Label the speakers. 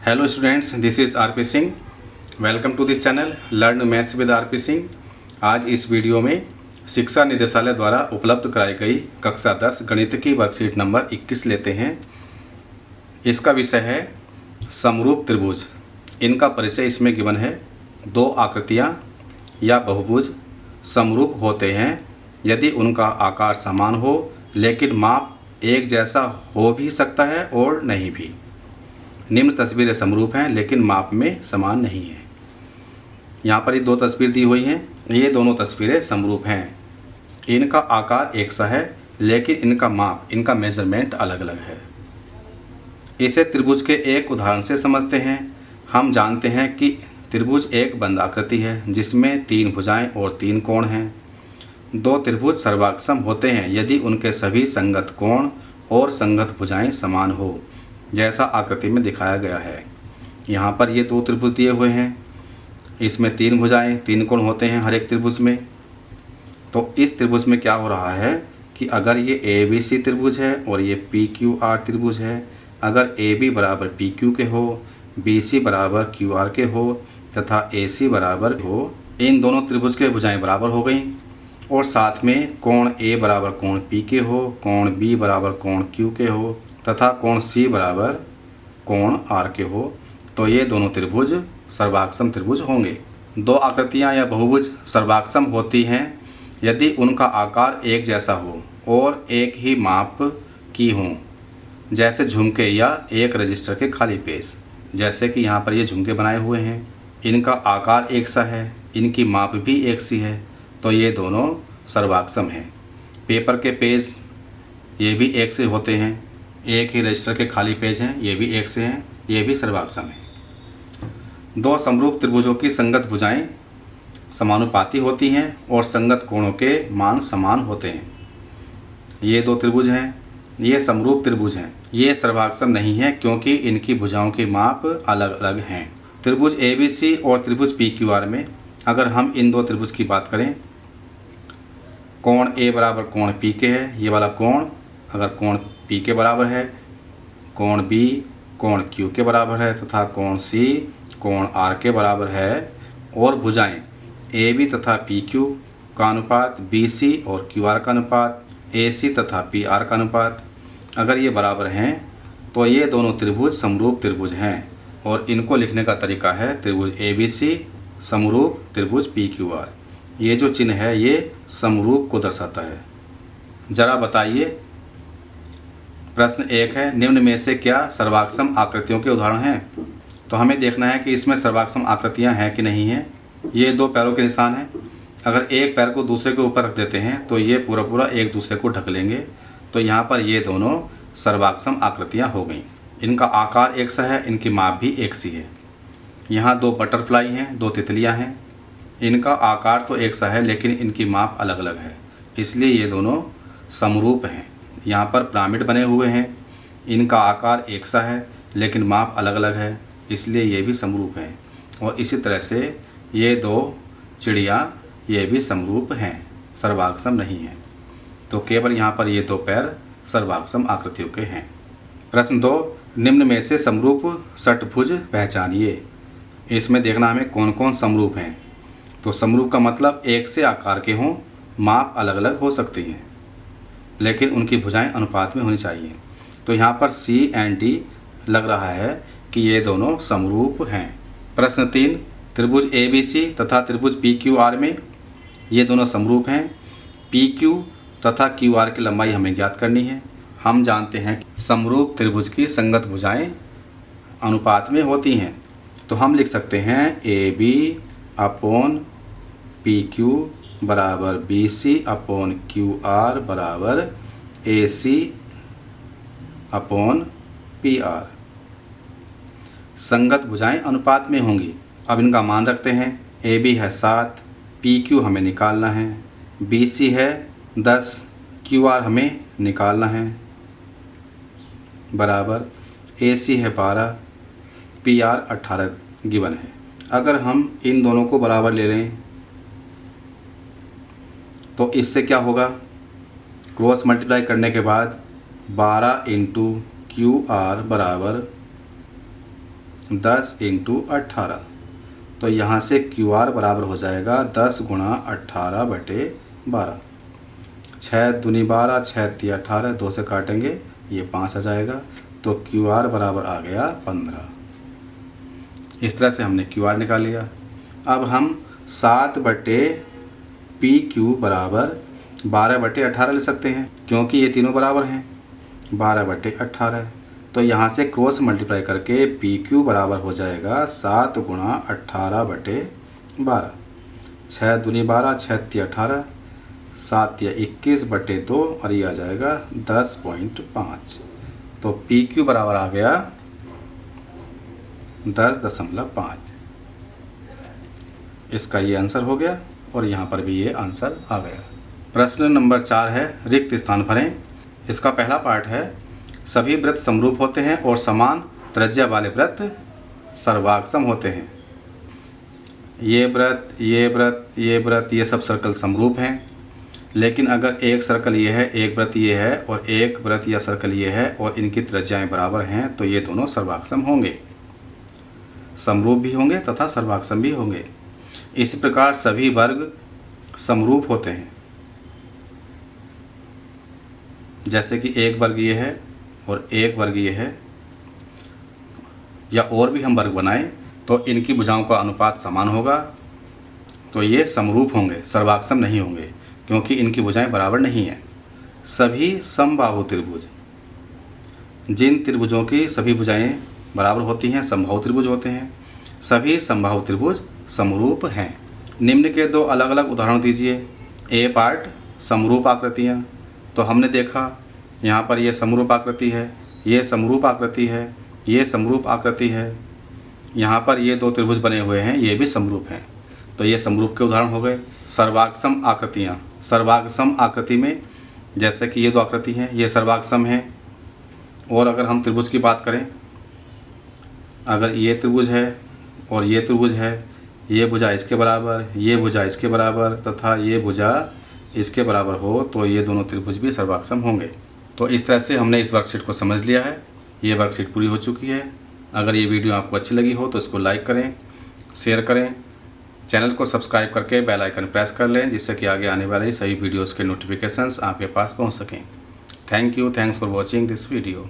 Speaker 1: Hello students, this is RP Singh. Welcome to this channel learn maths with RP Singh. आज इस video में शिक्षा निदेशालय द्वारा उपलब्ध कराई गई कक्षा 10 गणित की वर्कशीट नंबर 21 लेते हैं। इसका विषय है समरूप त्रिभुज। इनका परिचय इसमें गिवन है। दो आकृतियाँ या बहुभुज समरूप होते हैं यदि उनका आकार समान हो, लेकिन माप एक जैसा हो भी सकता है और नहीं भी। निम्न तस्वीरें समरूप हैं लेकिन माप में समान नहीं है। यहाँ पर ये दो तस्वीर दी हुई हैं। ये दोनों तस्वीरें समरूप हैं। इनका आकार एक सा है लेकिन इनका माप, इनका मेजरमेंट अलग अलग है। इसे त्रिभुज के एक उदाहरण से समझते हैं। हम जानते हैं कि त्रिभुज एक बंद आकृति है जिसमें 3 भुजाएं और 3 कोण हैं। दो त्रिभुज सर्वाक्षम होते हैं यदि उनके सभी संगत कोण और संगत भुजाएं समान हो, जैसा आकृति में दिखाया गया है। यहाँ पर ये दो त्रिभुज दिए हुए हैं। इसमें 3 भुजाएं 3 कोण होते हैं हर एक त्रिभुज में। तो इस त्रिभुज में क्या हो रहा है कि अगर ये ABC त्रिभुज है और ये PQR त्रिभुज है, अगर AB बराबर PQ के हो, BC बराबर QR के हो तथा AC बराबर हो, इन दोनों त्रिभुज के भुजाएं बराबर हो गई और साथ में कोण A बराबर कोण P के हो, कोण B बराबर कोण Q के हो तथा कोण C बराबर कोण R के हो, तो ये दोनों त्रिभुज सर्वाक्षम त्रिभुज होंगे। दो आकृतियाँ या बहुभुज सर्वाक्षम होती हैं यदि उनका आकार एक जैसा हो और एक ही माप की हों, जैसे झुमके या एक रजिस्टर के खाली पेज। जैसे कि यहाँ पर ये झुमके बनाए हुए हैं, इनका आकार एक सा है, इनकी माप भी एक सी है, तो ये दोनों सर्वाक्षम हैं। पेपर के पेज ये भी एक से होते हैं, एक ही रजिस्टर के खाली पेज हैं, ये भी एक से हैं, ये भी सर्वाक्षम है। दो समरूप त्रिभुजों की संगत भुजाएं समानुपाती होती हैं और संगत कोणों के मान समान होते हैं। ये दो त्रिभुज हैं, ये समरूप त्रिभुज हैं। ये सर्वाक्षम नहीं है क्योंकि इनकी भुजाओं की माप अलग अलग हैं। त्रिभुज ABC और त्रिभुज PQR में अगर हम इन दो त्रिभुज की बात करें, कोण A बराबर कोण P के है। ये वाला कोण अगर कोण P के बराबर है, कोण B कोण Q के बराबर है तथा कोण C कोण R के बराबर है और भुजाएं AB तथा PQ का अनुपात, BC और QR का अनुपात, AC तथा PR का अनुपात अगर ये बराबर हैं तो ये दोनों त्रिभुज समरूप त्रिभुज हैं और इनको लिखने का तरीका है त्रिभुज ABC समरूप त्रिभुज PQR। ये जो चिन्ह है ये समरूप को दर्शाता है। ज़रा बताइए, प्रश्न 1 है, निम्न में से क्या सर्वाक्षम आकृतियों के उदाहरण हैं? तो हमें देखना है कि इसमें सर्वाक्षम आकृतियां हैं कि नहीं हैं। ये दो पैरों के निशान हैं। अगर एक पैर को दूसरे के ऊपर रख देते हैं तो ये पूरा पूरा एक दूसरे को ढक लेंगे, तो यहाँ पर ये दोनों सर्वाक्षम आकृतियाँ हो गई। इनका आकार एक सा है, इनकी माप भी एक सी है। यहाँ दो बटरफ्लाई हैं, दो तितलियाँ हैं। इनका आकार तो एक सा है लेकिन इनकी माप अलग अलग है, इसलिए ये दोनों समरूप हैं। यहाँ पर पिरामिड बने हुए हैं, इनका आकार एक सा है लेकिन माप अलग अलग है, इसलिए ये भी समरूप हैं। और इसी तरह से ये दो चिड़िया ये भी समरूप हैं, सर्वाक्षम नहीं हैं। तो केवल यहाँ पर ये दो पैर सर्वाक्षम आकृतियों के हैं। प्रश्न 2, निम्न में से समरूप षटभुज पहचानिए। इसमें देखना हमें कौन कौन समरूप हैं। तो समरूप का मतलब एक से आकार के हों, माप अलग अलग हो सकती हैं लेकिन उनकी भुजाएं अनुपात में होनी चाहिए। तो यहाँ पर C और D लग रहा है कि ये दोनों समरूप हैं। प्रश्न 3, त्रिभुज ABC तथा त्रिभुज PQR में ये दोनों समरूप हैं। PQ तथा QR की लंबाई हमें ज्ञात करनी है। हम जानते हैं कि समरूप त्रिभुज की संगत भुजाएं अनुपात में होती हैं, तो हम लिख सकते हैं AB अपॉन PQ बराबर BC अपॉन QR बराबर AC अपॉन PR। संगत भुजाएं अनुपात में होंगी। अब इनका मान रखते हैं। AB है 7, PQ हमें निकालना है, BC है 10, QR हमें निकालना है बराबर AC है 12, PR 18 गिवन है। अगर हम इन दोनों को बराबर ले लें तो इससे क्या होगा, क्रॉस मल्टीप्लाई करने के बाद 12 इंटू QR बराबर 10 इंटू 18। तो यहाँ से क्यू आर बराबर हो जाएगा 10 गुणा 18 बटे 12। 6 दूनी 12, 6 तिया 18, 2 से काटेंगे ये 5 आ जाएगा। तो क्यू आर बराबर आ गया 15। इस तरह से हमने क्यू आर निकाल लिया। अब हम 7 बटे पी क्यू बराबर 12 बटे 18 ले सकते हैं, क्योंकि ये तीनों बराबर हैं। 12 बटे 18, तो यहाँ से क्रॉस मल्टीप्लाई करके पी क्यू बराबर हो जाएगा 7 गुणा 18 बटे 12। 6 दूनी 12, 6 तिया 18, 7 तिया 21 बटे 2 और ये आ जाएगा 10.5। तो पी क्यू बराबर आ गया 10.5। इसका ये आंसर हो गया और यहाँ पर भी ये आंसर आ गया। प्रश्न नंबर 4 है रिक्त स्थान भरें। इसका पहला पार्ट है सभी वृत्त समरूप होते हैं और समान त्रिज्या वाले वृत्त सर्वाक्षम होते हैं। ये वृत्त, ये वृत्त, ये वृत्त, ये सब सर्कल समरूप हैं। लेकिन अगर एक सर्कल ये है, एक वृत्त ये है और एक वृत्त या सर्कल ये है और इनकी त्रिज्याएं बराबर हैं, तो ये दोनों सर्वाक्षम होंगे, समरूप भी होंगे तथा सर्वाक्षम भी होंगे। इस प्रकार सभी वर्ग समरूप होते हैं। जैसे कि एक वर्ग ये है और एक वर्ग ये है, या और भी हम वर्ग बनाएं तो इनकी भुजाओं का अनुपात समान होगा, तो ये समरूप होंगे, सर्वाक्षम नहीं होंगे, क्योंकि इनकी भुजाएं बराबर नहीं हैं। सभी समबाहु त्रिभुज, जिन त्रिभुजों की सभी भुजाएं बराबर होती हैं समबाहु त्रिभुज होते हैं। सभी समबाहु त्रिभुज समरूप हैं। निम्न के दो अलग अलग उदाहरण दीजिए। ए पार्ट समरूप आकृतियाँ, तो हमने देखा यहाँ पर ये समरूप आकृति है, ये समरूप आकृति है, ये समरूप आकृति है। यहाँ पर ये दो त्रिभुज बने हुए हैं, ये भी समरूप हैं, तो ये समरूप के उदाहरण हो गए। सर्वाक्षम आकृतियाँ, सर्वाक्षम आकृति में जैसे कि ये दो आकृति हैं, ये सर्वाक्षम हैं। और अगर हम त्रिभुज की बात करें, अगर ये त्रिभुज है और ये त्रिभुज है, ये भुजा इसके बराबर, ये भुजा इसके बराबर तथा ये भुजा इसके बराबर हो, तो ये दोनों त्रिभुज भी सर्वाक्षम होंगे। तो इस तरह से हमने इस वर्कशीट को समझ लिया है। ये वर्कशीट पूरी हो चुकी है। अगर ये वीडियो आपको अच्छी लगी हो तो इसको लाइक करें, शेयर करें, चैनल को सब्सक्राइब करके बेल आइकन प्रेस कर लें, जिससे कि आगे आने वाले सभी वीडियोज़ के नोटिफिकेशंस आपके पास पहुंच सकें। Thank you, thanks for watching this video.